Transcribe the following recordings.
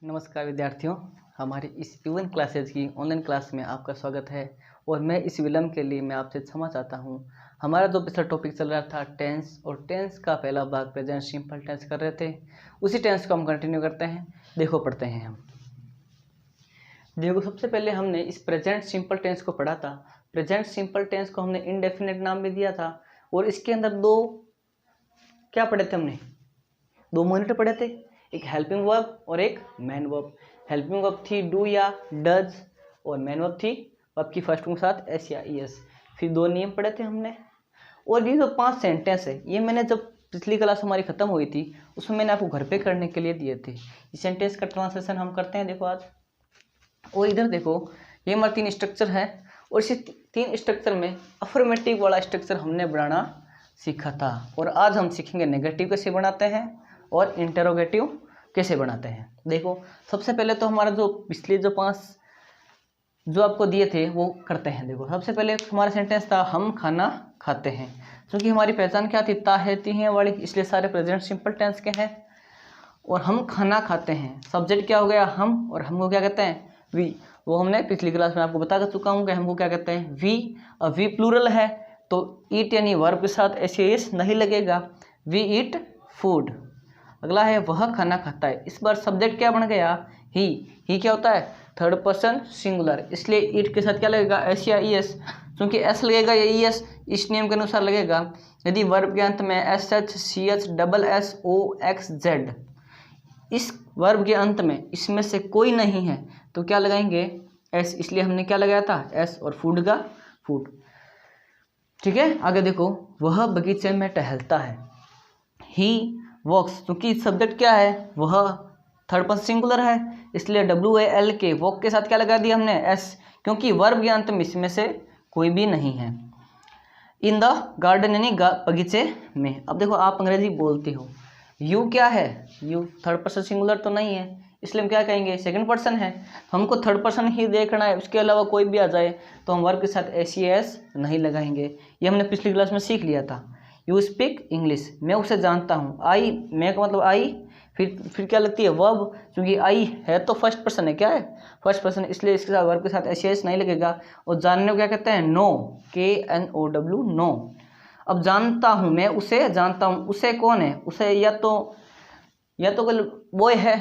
नमस्कार विद्यार्थियों, हमारी इस इवन क्लासेज की ऑनलाइन क्लास में आपका स्वागत है। और मैं इस विलम्ब के लिए मैं आपसे क्षमा चाहता हूँ। हमारा जो पिछला टॉपिक चल रहा था टेंस, और टेंस का पहला भाग प्रेजेंट सिंपल टेंस कर रहे थे, उसी टेंस को हम कंटिन्यू करते हैं। देखो पढ़ते हैं हम। देखो सबसे पहले हमने इस प्रेजेंट सिंपल टेंस को पढ़ा था। प्रेजेंट सिंपल टेंस को हमने इनडेफिनेट नाम भी दिया था, और इसके अंदर दो क्या पढ़े थे हमने, दो मोनिटर पढ़े थे, एक हेल्पिंग वर्ब और एक मैन वर्ब। हेल्पिंग वर्ब थी डू या डज, और मैन वर्ब थी वर्ब की फर्स्ट के साथ एस या ईएस। फिर दो नियम पढ़े थे हमने। और ये जो 5 सेंटेंस है, ये मैंने जब पिछली क्लास हमारी खत्म हुई थी उसमें मैंने आपको घर पे करने के लिए दिए थे। इस सेंटेंस का ट्रांसलेशन हम करते हैं देखो आज। और इधर देखो, ये हमारे 3 स्ट्रक्चर है, और इस 3 स्ट्रक्चर में अफर्मेटिव वाला स्ट्रक्चर हमने बनाना सीखा था। और आज हम सीखेंगे नेगेटिव कैसे बनाते हैं और इंटरोगेटिव कैसे बनाते हैं। देखो सबसे पहले तो हमारा जो पिछले जो 5 जो आपको दिए थे वो करते हैं। देखो सबसे पहले हमारा सेंटेंस था हम खाना खाते हैं। क्योंकि हमारी पहचान क्या थी, ता है ती है वाली, इसलिए सारे प्रेजेंट सिंपल टेंस के हैं। और हम खाना खाते हैं, सब्जेक्ट क्या हो गया हम, और हमको क्या कहते हैं वी। वो हमने पिछली क्लास में आपको बता चुका हूँ कि हमको क्या कहते हैं वी। अब वी प्लूरल है तो ईट यानी वर्ब के साथ एस नहीं लगेगा, वी ईट फूड। अगला है वह खाना खाता है, इस बार सब्जेक्ट क्या बन गया ही क्या होता है थर्ड पर्सन सिंगुलर, इसलिए ईट के साथ क्या लगेगा एस या ईएस। क्योंकि एस लगेगा या ईएस इस नियम के अनुसार लगेगा। यदि वर्ब के अंत में S H C H double S O X Z, इस वर्ब के अंत में इसमें से कोई नहीं है तो क्या लगाएंगे एस, इसलिए हमने क्या लगाया था एस, और फूड का फूड। ठीक है, आगे देखो वह बगीचे में टहलता है, ही वॉक्स, क्योंकि सब्जेक्ट क्या है वह थर्ड पर्सन सिंगुलर है, इसलिए WAL के वॉक के साथ क्या लगा दिया हमने एस, क्योंकि वर्ब के अंत में इसमें से कोई भी नहीं है। इन द गार्डन यानी बगीचे में। अब देखो आप अंग्रेजी बोलते हो, यू क्या है, यू थर्ड पर्सन सिंगुलर तो नहीं है, इसलिए हम क्या कहेंगे सेकंड पर्सन है। हमको थर्ड पर्सन ही देखना है, उसके अलावा कोई भी आ जाए तो हम वर्ब के साथ एस नहीं लगाएंगे। ये हमने पिछली क्लास में सीख लिया था। यू स्पीक इंग्लिश, मैं उसे जानता हूँ, आई मैं का मतलब आई, फिर क्या लगती है वर्ब, क्योंकि आई है तो फर्स्ट पर्सन है, क्या है फर्स्ट पर्सन, इसलिए इसके साथ वर्ब के साथ एस नहीं लगेगा। और जानने को क्या कहते हैं नो, KNOW नो। अब जानता हूँ, मैं उसे जानता हूँ, उसे कौन है, उसे या तो बॉय है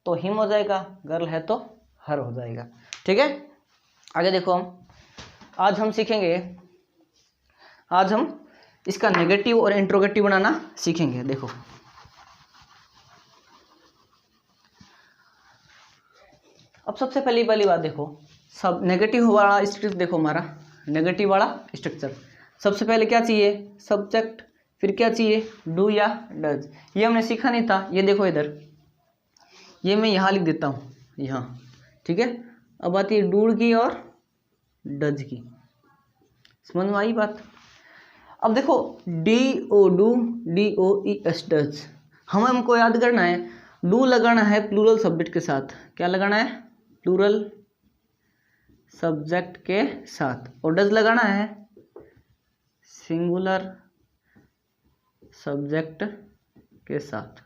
तो हिम हो जाएगा, गर्ल है तो हर हो जाएगा। ठीक है, आगे देखो आज हम सीखेंगे, आज हम इसका नेगेटिव और इंट्रोगेटिव बनाना सीखेंगे। देखो अब सबसे पहली वाली बात देखो, सब नेगेटिव वाला स्ट्रक्चर देखो, हमारा नेगेटिव वाला स्ट्रक्चर सबसे पहले क्या चाहिए सब्जेक्ट, फिर क्या चाहिए डू या डज। ये हमने सीखा नहीं था, ये देखो इधर, ये मैं यहाँ लिख देता हूँ यहाँ। ठीक है, अब आती है डू की और डज की, समझ में आई बात। अब देखो DOES डज, हमको याद करना है डू लगाना है प्लूरल सब्जेक्ट के साथ, क्या लगाना है प्लूरल सब्जेक्ट के साथ, और डज लगाना है सिंगुलर सब्जेक्ट के साथ।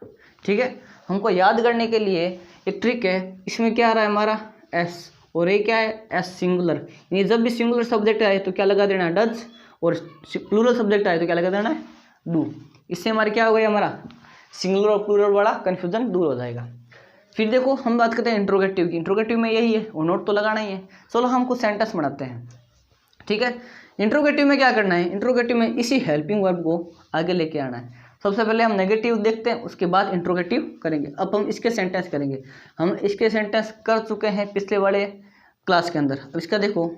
ठीक है, हमको याद करने के लिए एक ट्रिक है, इसमें क्या आ रहा है हमारा एस, और ये क्या है एस सिंगुलर, यानी जब भी सिंगुलर सब्जेक्ट आए तो क्या लगा देना है डज, और प्लूरल सब्जेक्ट आए तो क्या लगा देना है डू। इससे हमारे क्या हो गया हमारा सिंगुलर और प्लूरल वाला कन्फ्यूजन दूर हो जाएगा। फिर देखो हम बात करते हैं इंट्रोगेटिव की। इंट्रोगेटिव में यही है, और नोट तो लगाना ही है। चलो हम कुछ सेंटेंस बनाते हैं। ठीक है, इंट्रोगेटिव में क्या करना है, इंट्रोगेटिव में इसी हेल्पिंग वर्ब को आगे लेके आना है। सबसे पहले हम नेगेटिव देखते हैं, उसके बाद इंट्रोगेटिव करेंगे। अब हम इसके सेंटेंस करेंगे, हम इसके सेंटेंस कर चुके हैं पिछले वाले क्लास के अंदर। अब इसका देखो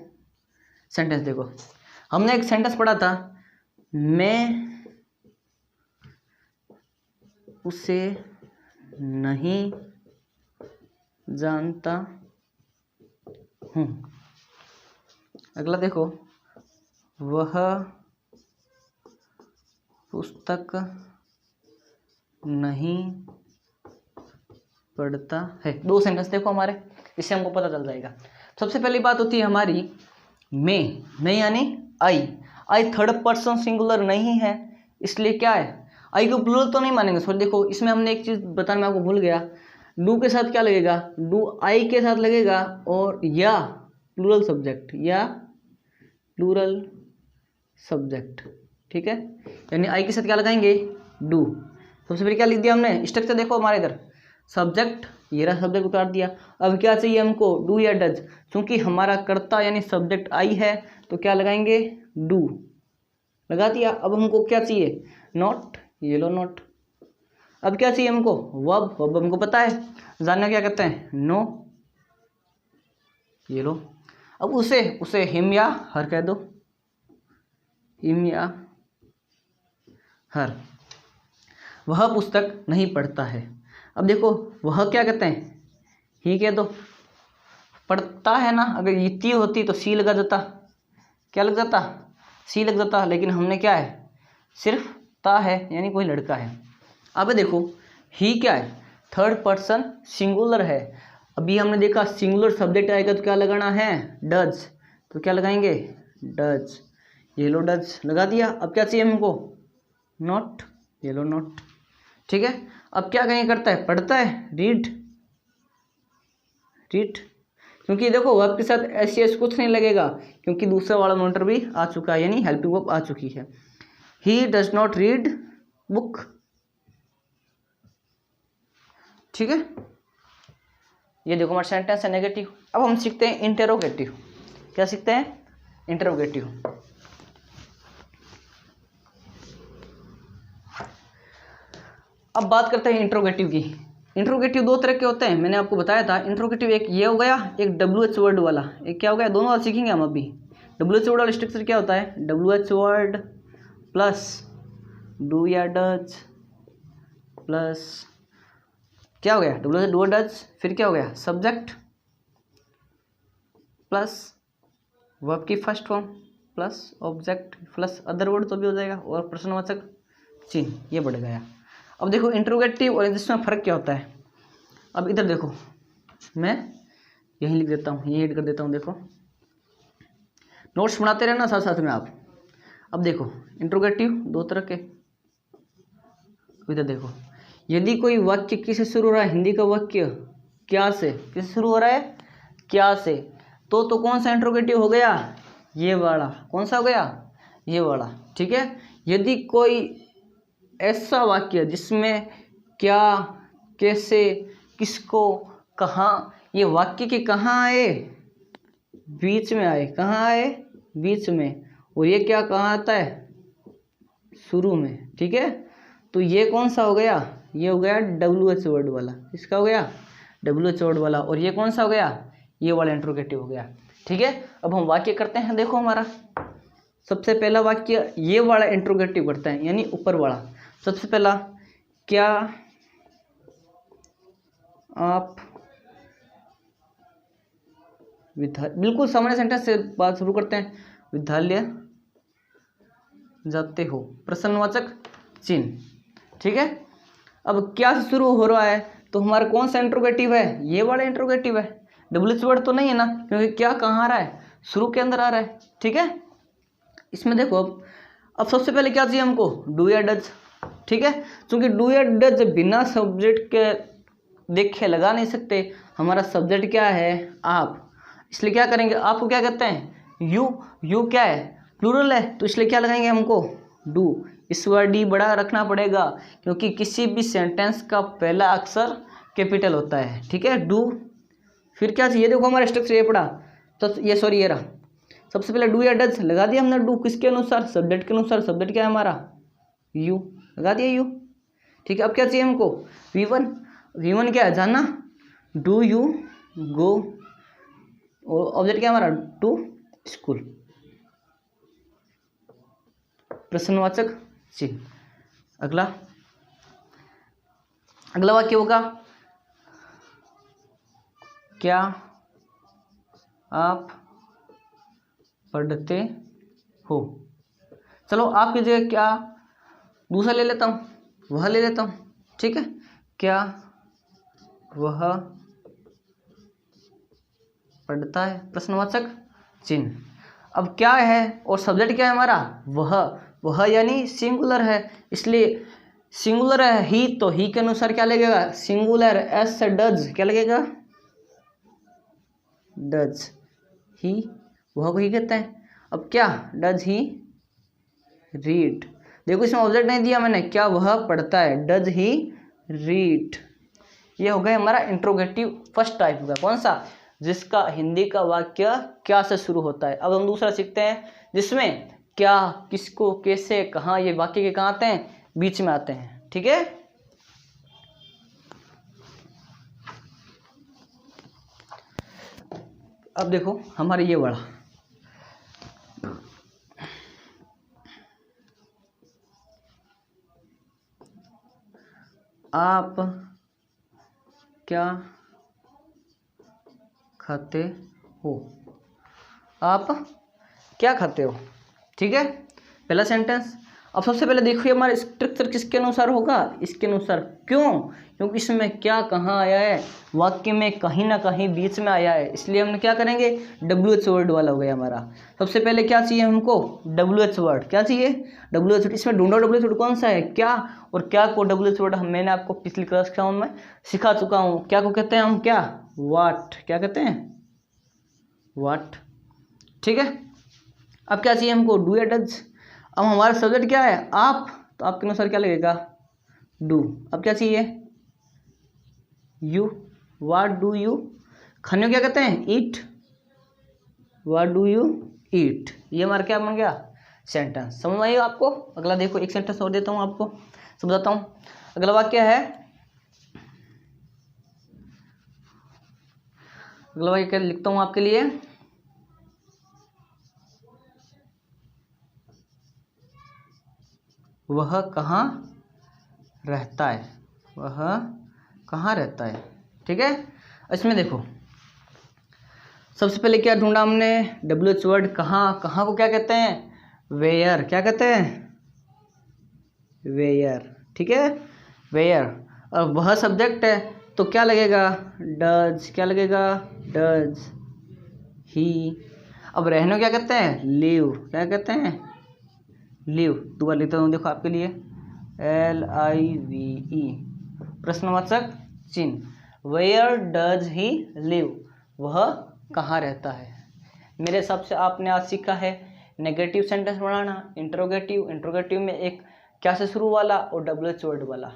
सेंटेंस देखो, हमने एक सेंटेंस पढ़ा था, मैं उसे नहीं जानता हूँ। अगला देखो, वह पुस्तक नहीं पढ़ता है। 2 सेंटेंस देखो हमारे, इससे हमको पता चल जाएगा। सबसे पहली बात होती है हमारी मैं यानी आई थर्ड पर्सन सिंगुलर नहीं है, इसलिए क्या है आई को प्लूरल तो नहीं मानेंगे। सॉरी देखो इसमें हमने एक चीज़ बताने में आपको भूल गया, डू के साथ क्या लगेगा, डू आई के साथ लगेगा, और या प्लूरल सब्जेक्ट, या प्लूरल सब्जेक्ट, ठीक है। यानी आई के साथ क्या लगाएंगे, डू। सबसे पहले क्या लिख दिया हमने, स्ट्रक्चर देखो हमारे इधर, सब्जेक्ट, ये रहा सब्जेक्ट उतार दिया। अब क्या चाहिए हमको, डू या डज, क्योंकि हमारा कर्ता यानी सब्जेक्ट आई है तो क्या लगाएंगे, डू लगा दिया। अब हमको क्या चाहिए, नॉट, ये लो नॉट। अब क्या चाहिए हमको, वर्ब, वर्ब हमको पता है, जानना क्या कहते हैं, नो, ये लो। अब उसे हिम या हर कह दो, हिम या हर। वह पुस्तक नहीं पढ़ता है। अब देखो वह क्या कहते हैं, ही कह दो। पढ़ता है ना, अगर ये ती होती तो सी लगा देता, क्या लग जाता, सी लग जाता, लेकिन हमने क्या है, सिर्फ ता है, यानी कोई लड़का है। अब देखो ही क्या है, थर्ड पर्सन सिंगुलर है। अभी हमने देखा सिंगुलर सब्जेक्ट आएगा तो क्या लगाना है, डज, तो क्या लगाएंगे, डज, ये लो डज लगा दिया। अब क्या चाहिए हमको, नॉट, ये लो नॉट, ठीक है। अब क्या कहेंगे, करता है, पढ़ता है, रीड, रीड, क्योंकि देखो वर्ब के साथ एस कुछ नहीं लगेगा, क्योंकि दूसरा वाला मॉनिटर भी आ चुका है, यानी हेल्पिंग वर्ब आ चुकी है। He does not read book, ठीक है। ये देखो हमारा सेंटेंस है नेगेटिव। अब हम सीखते हैं इंटेरोगेटिव। क्या सीखते हैं, इंटेरोगेटिव। अब बात करते हैं इंट्रोगेटिव की। इंट्रोगेटिव दो तरह के होते हैं, मैंने आपको बताया था। इंट्रोगेटिव एक ये हो गया, एक WH वर्ड वाला, एक क्या हो गया, दोनों वाला सीखेंगे हम अभी। WH वर्ड वाला स्ट्रक्चर क्या होता है, WH वर्ड प्लस डू या डज प्लस क्या हो गया, WH डू डज, फिर क्या हो गया, सब्जेक्ट प्लस वर्ब की first form plus object plus other word तो भी हो जाएगा, और प्रश्नवाचक चिन्ह, ये बढ़ गया। अब देखो इंट्रोगेटिव और इसमें फ़र्क क्या होता है। अब इधर देखो, मैं यहीं लिख देता हूँ, यहीं ऐड कर देता हूँ। देखो नोट्स बनाते रहना साथ साथ में आप। अब देखो इंट्रोगेटिव दो तरह के। इधर देखो, यदि कोई वाक्य किससे शुरू हो रहा है, हिंदी का वाक्य क्या से, किससे शुरू हो रहा है, क्या से, तो कौन सा इंट्रोगेटिव हो गया, ये वाला। कौन सा हो गया, ये वाला, ठीक है। यदि कोई ऐसा वाक्य जिसमें क्या, कैसे, किसको, कहाँ, ये वाक्य के कहाँ आए, बीच में आए, कहाँ आए, बीच में, और ये क्या कहाँ आता है, शुरू में, ठीक है। तो ये कौन सा हो गया, ये हो गया WH वर्ड वाला। इसका हो गया WH वर्ड वाला। और ये कौन सा हो गया, ये वाला इंट्रोगेटिव हो गया, ठीक है। अब हम वाक्य करते हैं। देखो हमारा सबसे पहला वाक्य ये वाला इंट्रोगेटिव करता है, यानी ऊपर वाला। सबसे पहला, क्या आप बिल्कुल सामान्य सेंटेंस से बात शुरू करते हैं, विद्यालय जाते हो, प्रश्नवाचक चिन्ह, ठीक है। अब क्या से शुरू हो रहा है, तो हमारा कौन सा इंट्रोगेटिव है, ये वाला इंट्रोगेटिव है। WH वर्ड तो नहीं है ना, क्योंकि क्या कहाँ आ रहा है, शुरू के अंदर आ रहा है, ठीक है। इसमें देखो अब सबसे पहले क्या चाहिए हमको, डू या डज, ठीक है। क्योंकि डू या डज बिना सब्जेक्ट के देखे लगा नहीं सकते। हमारा सब्जेक्ट क्या है, आप, इसलिए क्या करेंगे, आपको क्या कहते हैं, यू क्या है, प्लूरल है, तो इसलिए क्या लगाएंगे हमको, डू। इस वर्ड डी बड़ा रखना पड़ेगा, क्योंकि किसी भी सेंटेंस का पहला अक्षर कैपिटल होता है, ठीक है, डू। फिर क्या चाहिए, देखो हमारा स्ट्रक्चर ये पड़ा, तो ये सॉरी ये रहा। सबसे पहले डू या डज लगा दिया हमने, डू किसके अनुसार, सब्जेक्ट के अनुसार। सब्जेक्ट क्या है हमारा, यू, लगा दिया यू, ठीक है। अब क्या चाहिए हमको, V1 क्या है, जाना, डू यू गो, और ऑब्जेक्ट क्या है हमारा, टू स्कूल, प्रश्नवाचक चिन्ह। अगला वाक्य होगा, क्या आप पढ़ते हो। चलो आपकी जगह क्या दूसरा ले लेता हूँ, वह ले लेता हूँ, ठीक है। क्या वह पढ़ता है, प्रश्नवाचक चिन्ह। अब क्या है और सब्जेक्ट क्या है हमारा, वह यानी सिंगुलर है, इसलिए सिंगुलर है ही, तो ही के अनुसार क्या लगेगा, सिंगुलर, एस से डज क्या लगेगा, डज ही, वह को ही कहते हैं। अब क्या, डज ही रीड, देखो इसमें ऑब्जेक्ट नहीं दिया मैंने, क्या वह पढ़ता है, डज ही रीड। ये हो गया हमारा इंट्रोगेटिव फर्स्ट टाइप का, कौन सा, जिसका हिंदी का वाक्य क्या से शुरू होता है। अब हम दूसरा सीखते हैं जिसमें क्या, किसको, कैसे, कहाँ, ये वाक्य के कहाँ आते हैं, बीच में आते हैं। ठीक है, अब देखो हमारे ये वाला, आप क्या खाते हो, आप क्या खाते हो। ठीक है, पहला सेंटेंस। अब सबसे पहले देखिए हमारा स्ट्रक्चर किसके अनुसार होगा, इसके अनुसार। क्यों, क्योंकि इसमें क्या कहाँ आया है, वाक्य में कहीं ना कहीं बीच में आया है, इसलिए हम क्या करेंगे, WH वर्ड वाला हो गया हमारा। सबसे पहले क्या चाहिए हमको, WH वर्ड। क्या चाहिए, WH वर्ड। इसमें ढूंढो WH वर्ड कौन सा है, क्या, और क्या को WH वर्ड मैंने आपको पिछली क्लास में सिखा चुका हूँ। क्या को कहते हैं हम, क्या, वाट, क्या कहते हैं, वाट। ठीक है, अब क्या चाहिए हमको, डू या डज। अब हमारा सब्जेक्ट क्या है, आप, तो आपके अनुसार क्या लगेगा, डू। अब क्या चाहिए, यू, व्हाट डू यू, खाने को क्या कहते हैं, ईट, व्हाट डू यू ईट। ये हमारा क्या बन गया, सेंटेंस। समझ आइए आपको। अगला देखो, एक सेंटेंस और देता हूँ आपको, समझाता हूँ। अगला वाक्य है, अगला वाक्य लिखता हूँ आपके लिए, वह कहाँ रहता है, वह कहाँ रहता है। ठीक है, इसमें देखो सबसे पहले क्या ढूंढा हमने, WH वर्ड, कहाँ, कहाँ को क्या कहते हैं, वेयर, क्या कहते हैं, वेयर। ठीक है, वेयर। और वह सब्जेक्ट है तो क्या लगेगा, डज, क्या लगेगा, डज ही। अब रहने को क्या कहते हैं, लिव, क्या कहते हैं, लिव। दोबारा लिखता हूँ देखो आपके लिए, LIVE, प्रश्नवाचक चिन्ह। वेयर डज ही लिव, वह कहाँ रहता है। मेरे हिसाब से आपने आज सीखा है नेगेटिव सेंटेंस बनाना, इंट्रोगेटिव, इंट्रोगेटिव में एक क्या से शुरू वाला और WH वर्ड वाला।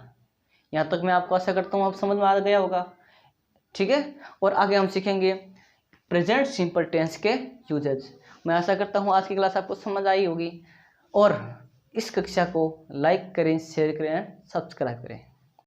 यहाँ तक मैं आपको आशा करता हूँ आप समझ में आ गया होगा। ठीक है, और आगे हम सीखेंगे प्रेजेंट सिंपल टेंस के यूजेज। मैं आशा करता हूँ आज की क्लास आपको समझ आई होगी, और इस कक्षा को लाइक करें, शेयर करें, सब्सक्राइब करें।